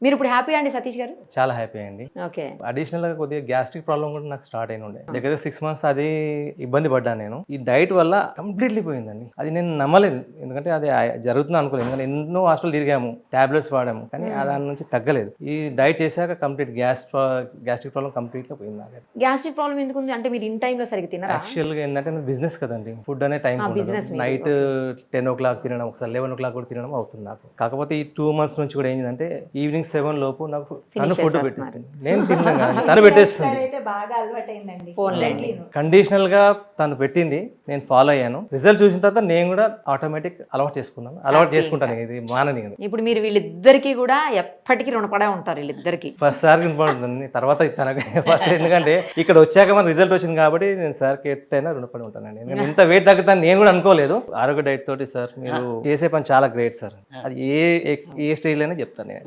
మీరు ఇప్పుడు హ్యాపీ అండి సతీష్ గారు? చాలా హ్యాపీ అండి. ఓకే. అడిషనల్ గా కొద్దిగా గ్యాస్ట్రిక్ ప్రాబ్లం కూడా నాకు స్టార్ట్ అయిన ఉండే. దగ్గర 6 months అది ఇబ్బంది పడ్డాను నేను. ఈ డైట్ వల్ల కంప్లీట్లీ పోయిందండి. అది నేను నమ్మలేదు, ఎందుకంటే అది జరుగుతుంది అనుకోలేదు. ఎందుకంటే ఎన్నో హాస్పిటల్ తిరిగాము, టాబ్లెట్స్ వాడాము, కానీ దాని నుంచి తగ్గలేదు. ఈ డైట్ చేశాక కంప్లీట్ గ్యాస్ట్రిక్ ప్రాబ్లం కంప్లీట్ గా పోయింది నాకు. గ్యాస్ట్రిక్ ప్రాబ్లం ఎందుకు ఉంది అంటే మీరు ఇన్ టైంలో సరిగ్గా తినరా? యాక్చువల్ గా ఏంటంటే బిజినెస్ కదండి, ఫుడ్ అనే టైం నైట్ 10 o'clock తినడం, ఒకసారి 11 o'clock కూడా తినడం అవుతుంది నాకు. కాకపోతే ఈ 2 months నుంచి కూడా ఏంటంటే ఈవినింగ్ 7 లోపు నాకు తను ఫుడ్ పెట్టేస్తుంది, నేను తిన్నాను కదా, తను పెట్టేస్తుంది. కండిషనల్ గా తను పెట్టింది, నేను ఫాలో అయ్యాను. రిజల్ట్ చూసిన తర్వాత నేను కూడా ఆటోమేటిక్ అలవాటు చేసుకున్నాను, అలవాటు చేసుకుంటాను. ఇది మానని. ఇప్పుడు మీరు వీళ్ళిద్దరికి కూడా ఎప్పటికీ రుణపడే ఉంటారు వీళ్ళిద్దరికి. ఫస్ట్ సార్ వినపడుతుంది, తర్వాత తనకి ఫస్ట్. ఎందుకంటే ఇక్కడ వచ్చాక మన రిజల్ట్ వచ్చింది కాబట్టి నేను సార్కి ఎట్టయినా రుణపడి ఉంటానండి. నేను ఇంత వెయిట్ తగ్గుతాను నేను కూడా అనుకోలేదు. ఆరోగ్య డైట్ తోటి సార్ మీరు చేసే పని చాలా గ్రేట్ సార్. అది ఏ స్టేజ్ అయినా చెప్తాను నేను.